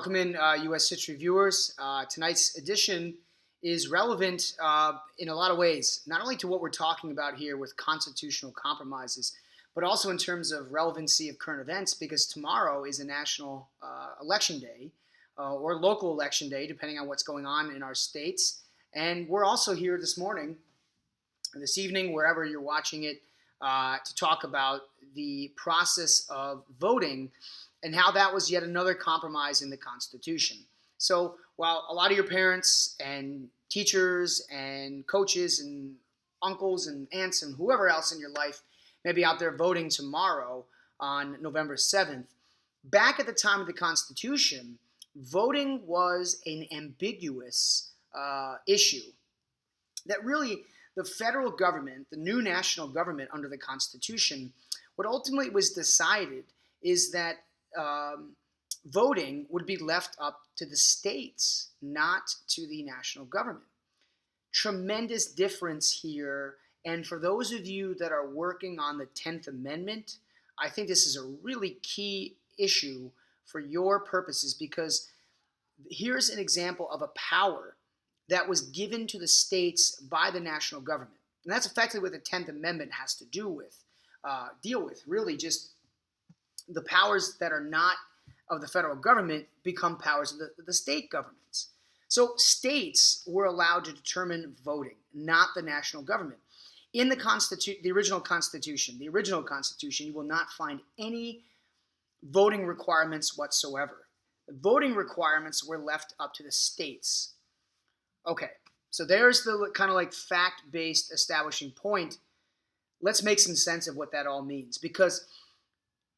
Welcome in, U.S. history viewers. Tonight's edition is relevant in a lot of ways, not only to what we're talking about here with constitutional compromises, but also in terms of relevancy of current events, because tomorrow is a national election day or local election day, depending on what's going on in our states. And we're also here this morning, this evening, wherever you're watching it, to talk about the process of voting and how that was yet another compromise in the Constitution. So while a lot of your parents and teachers and coaches and uncles and aunts and whoever else in your life may be out there voting tomorrow on November 7th, back at the time of the Constitution, voting was an ambiguous issue that really the federal government, the new national government under the Constitution, what ultimately was decided is that voting would be left up to the states, not to the national government. Tremendous difference here. And for those of you that are working on the 10th Amendment, I think this is a really key issue for your purposes, because here's an example of a power that was given to the states by the national government. And that's effectively what the 10th Amendment has to deal with, really just the powers that are not of the federal government become powers of the state governments. So states were allowed to determine voting, not the national government. In the original Constitution, you will not find any voting requirements whatsoever. The voting requirements were left up to the states. Okay, so there's the kind of like fact-based establishing point. Let's make some sense of what that all means, because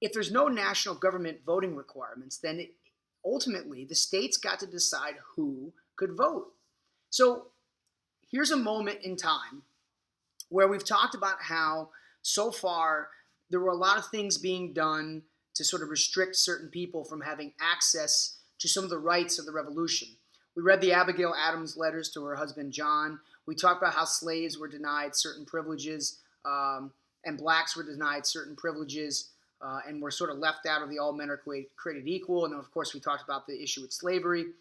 if there's no national government voting requirements, then ultimately the states got to decide who could vote. So here's a moment in time where we've talked about how so far there were a lot of things being done to sort of restrict certain people from having access to some of the rights of the revolution. We read the Abigail Adams letters to her husband, John. We talked about how slaves were denied certain privileges and blacks were denied certain privileges. And were sort of left out of the all men are created equal. And then, of course, we talked about the issue with slavery.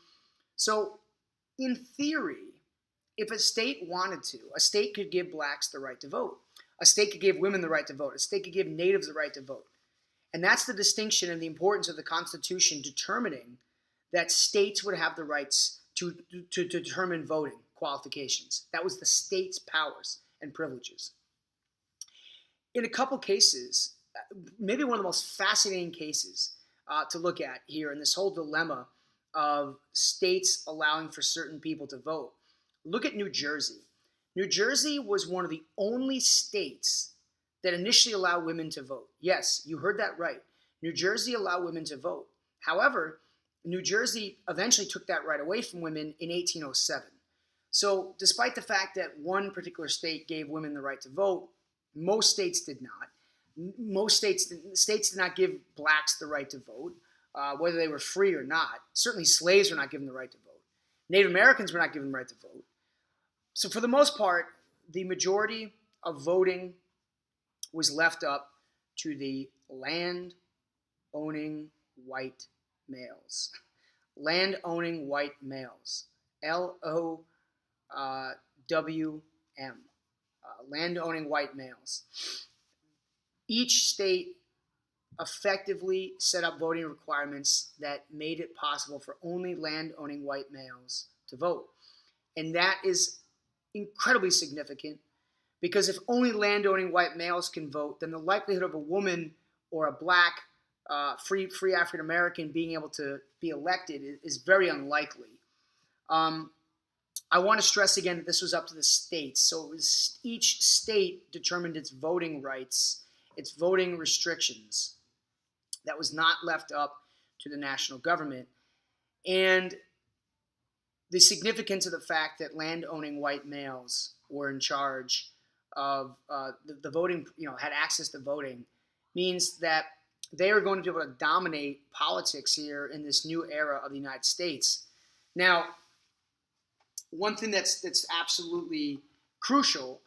So in theory, if a state wanted to, a state could give blacks the right to vote. A state could give women the right to vote. A state could give natives the right to vote. And that's the distinction and the importance of the Constitution determining that states would have the rights to determine voting qualifications. That was the state's powers and privileges. In a couple cases, maybe one of the most fascinating cases to look at here in this whole dilemma of states allowing for certain people to vote. Look at New Jersey. New Jersey was one of the only states that initially allowed women to vote. Yes, you heard that right. New Jersey allowed women to vote. However, New Jersey eventually took that right away from women in 1807. So despite the fact that one particular state gave women the right to vote, most states did not. Most states did not give blacks the right to vote, whether they were free or not. Certainly slaves were not given the right to vote. Native Americans were not given the right to vote. So for the most part, the majority of voting was left up to the land-owning white males. Land-owning white males. L-O-W-M. Land-owning white males. Each state effectively set up voting requirements that made it possible for only land-owning white males to vote. And that is incredibly significant, because if only land-owning white males can vote, then the likelihood of a woman or a black free African American being able to be elected is very unlikely. I want to stress again that this was up to the states. So it was each state determined its voting rights, its voting restrictions. That was not left up to the national government. And the significance of the fact that land-owning white males were in charge of the voting, had access to voting, means that they are going to be able to dominate politics here in this new era of the United States. Now, one thing that's absolutely crucial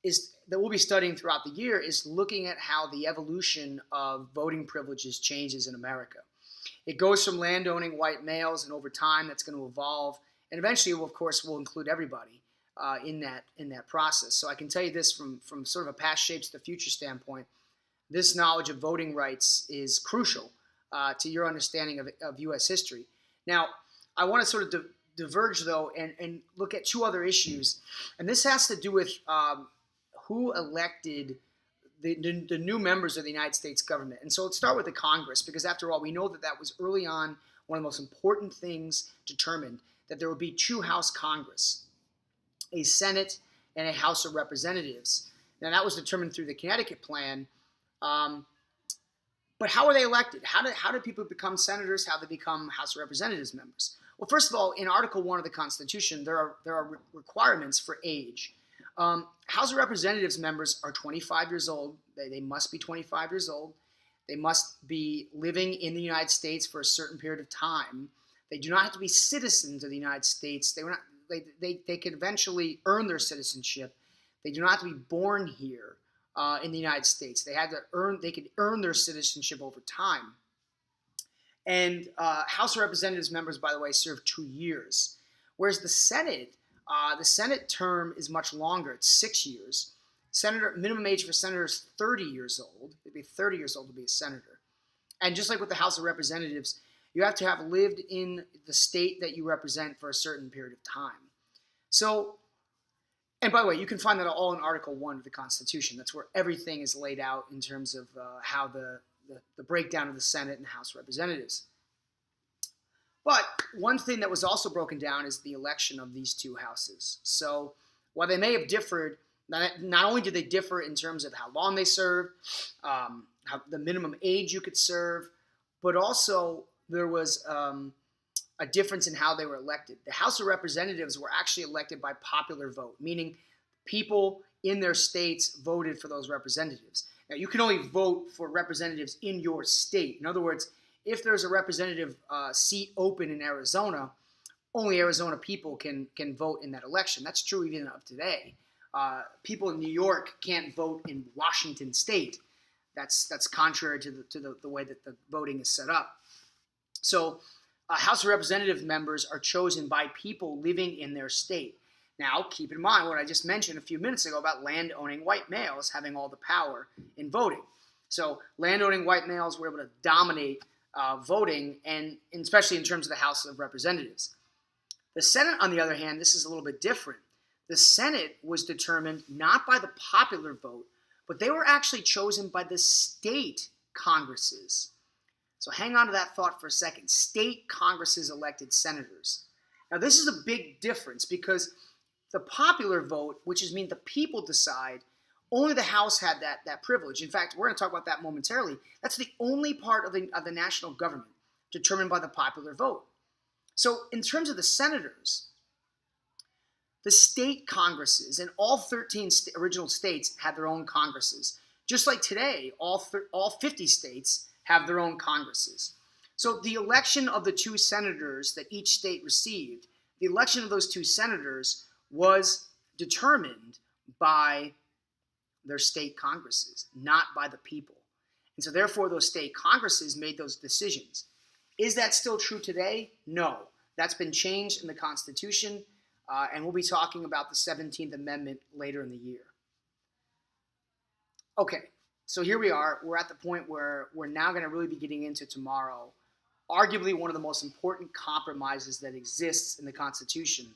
is that we'll be studying throughout the year is looking at how the evolution of voting privileges changes in America. It goes from land-owning white males, and over time that's going to evolve, and eventually, of course, will include everybody in that process. So I can tell you this from sort of a past shapes the future standpoint. This knowledge of voting rights is crucial to your understanding of U.S. history. Now, I want to sort of diverge, though, and look at two other issues. And this has to do with who elected the new members of the United States government. And so let's start with the Congress, because after all, we know that was early on one of the most important things determined, that there would be two House Congress, a Senate and a House of Representatives. Now, that was determined through the Connecticut Plan. But how are they elected? How do people become senators? How do they become House of Representatives members? Well, first of all, in Article 1 of the Constitution, there are requirements for age. House of Representatives members are 25 years old. They must be 25 years old. They must be living in the United States for a certain period of time. They do not have to be citizens of the United States. They can eventually earn their citizenship. They do not have to be born here in the United States. They could earn their citizenship over time. And House of Representatives members, by the way, serve 2 years. Whereas the Senate term is much longer. It's 6 years. Minimum age for senators is 30 years old. They'd be 30 years old to be a senator. And just like with the House of Representatives, you have to have lived in the state that you represent for a certain period of time. So, and by the way, you can find that all in Article 1 of the Constitution. That's where everything is laid out in terms of how the breakdown of the Senate and the House of Representatives. But one thing that was also broken down is the election of these two houses. So while they may have differed, not only did they differ in terms of how long they served, how the minimum age you could serve, but also there was a difference in how they were elected. The House of Representatives were actually elected by popular vote, meaning people in their states voted for those representatives. Now, you can only vote for representatives in your state. In other words, if there's a representative seat open in Arizona, only Arizona people can vote in that election. That's true even of today. People in New York can't vote in Washington State. That's contrary to the way that the voting is set up. So House of Representative members are chosen by people living in their state. Now, keep in mind what I just mentioned a few minutes ago about land-owning white males having all the power in voting. So land-owning white males were able to dominate voting, and especially in terms of the House of Representatives. The Senate, on the other hand, this is a little bit different. The Senate was determined not by the popular vote, but they were actually chosen by the state congresses. So hang on to that thought for a second. State congresses elected senators. Now, this is a big difference because the popular vote, which means the people decide, only the House had that privilege. In fact, we're going to talk about that momentarily. That's the only part of the national government determined by the popular vote. So in terms of the senators, the state congresses and all 13 original states had their own congresses. Just like today, all 50 states have their own congresses. So the election of the two senators that each state received, the election of those two senators was determined by their state congresses, not by the people. And so therefore those state congresses made those decisions. Is that still true today? No. That's been changed in the Constitution, and we'll be talking about the 17th Amendment later in the year. Okay, so here we are. We're at the point where we're now going to really be getting into tomorrow, arguably one of the most important compromises that exists in the Constitution,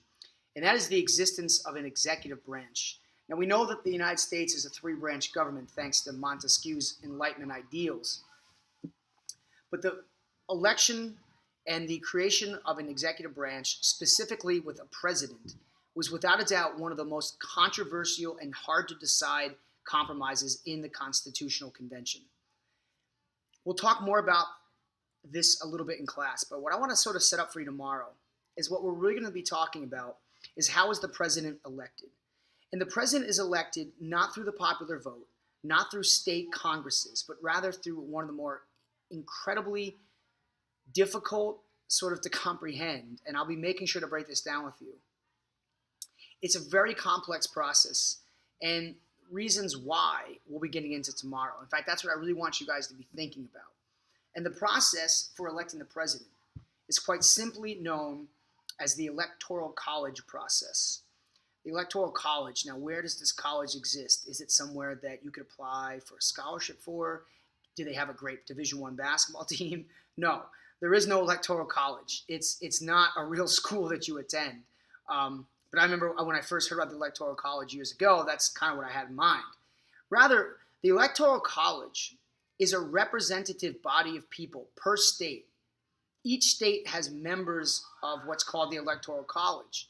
and that is the existence of an executive branch. Now, we know that the United States is a three-branch government thanks to Montesquieu's Enlightenment ideals. But the election and the creation of an executive branch, specifically with a president, was without a doubt one of the most controversial and hard-to-decide compromises in the Constitutional Convention. We'll talk more about this a little bit in class, but what I want to sort of set up for you tomorrow is what we're really going to be talking about is how is the president elected. And the president is elected not through the popular vote, not through state congresses, but rather through one of the more incredibly difficult sort of to comprehend, and I'll be making sure to break this down with you. It's a very complex process, and reasons why we'll be getting into tomorrow. In fact, that's what I really want you guys to be thinking about. And the process for electing the president is quite simply known as the Electoral College process. The Electoral College, now where does this college exist? Is it somewhere that you could apply for a scholarship for? Do they have a great Division I basketball team? No, there is no Electoral College. It's not a real school that you attend. But I remember when I first heard about the Electoral College years ago, that's kind of what I had in mind. Rather, the Electoral College is a representative body of people per state. Each state has members of what's called the Electoral College.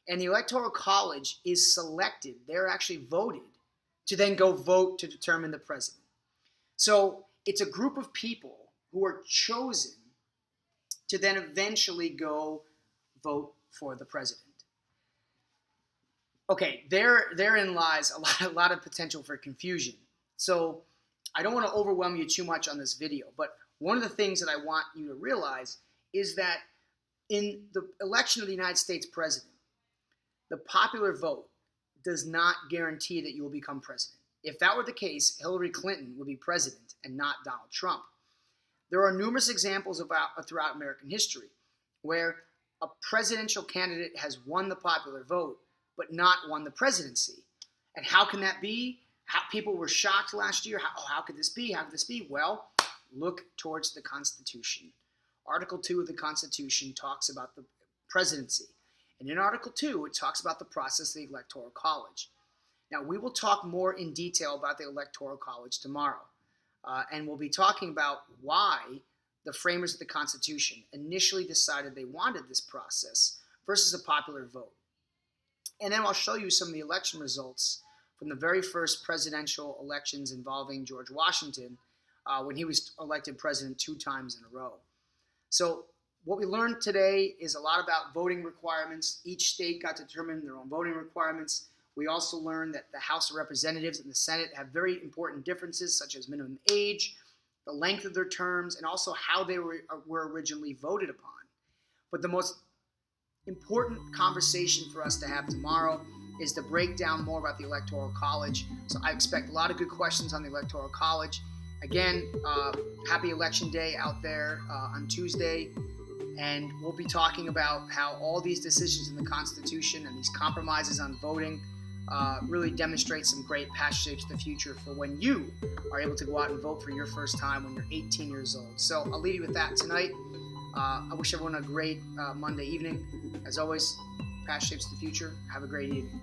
And the Electoral College is selected. They're actually voted to then go vote to determine the president. So it's a group of people who are chosen to then eventually go vote for the president. Okay, therein lies a lot of potential for confusion. So I don't want to overwhelm you too much on this video, but one of the things that I want you to realize is that in the election of the United States president, the popular vote does not guarantee that you will become president. If that were the case, Hillary Clinton would be president and not Donald Trump. There are numerous examples throughout American history where a presidential candidate has won the popular vote but not won the presidency. And how can that be? People were shocked last year. How could this be? How could this be? Well, look towards the Constitution. Article 2 of the Constitution talks about the presidency. And in Article 2, it talks about the process of the Electoral College. Now, we will talk more in detail about the Electoral College tomorrow. And we'll be talking about why the framers of the Constitution initially decided they wanted this process versus a popular vote. And then I'll show you some of the election results from the very first presidential elections involving George Washington when he was elected president 2 times in a row. So what we learned today is a lot about voting requirements. Each state got to determine their own voting requirements. We also learned that the House of Representatives and the Senate have very important differences, such as minimum age, the length of their terms, and also how they were originally voted upon. But the most important conversation for us to have tomorrow is to break down more about the Electoral College. So I expect a lot of good questions on the Electoral College. Again, happy election day out there on Tuesday. And we'll be talking about how all these decisions in the Constitution and these compromises on voting really demonstrate some great path shapes the future for when you are able to go out and vote for your first time when you're 18 years old. So I'll leave you with that tonight. I wish everyone a great Monday evening. As always, path shapes the future. Have a great evening.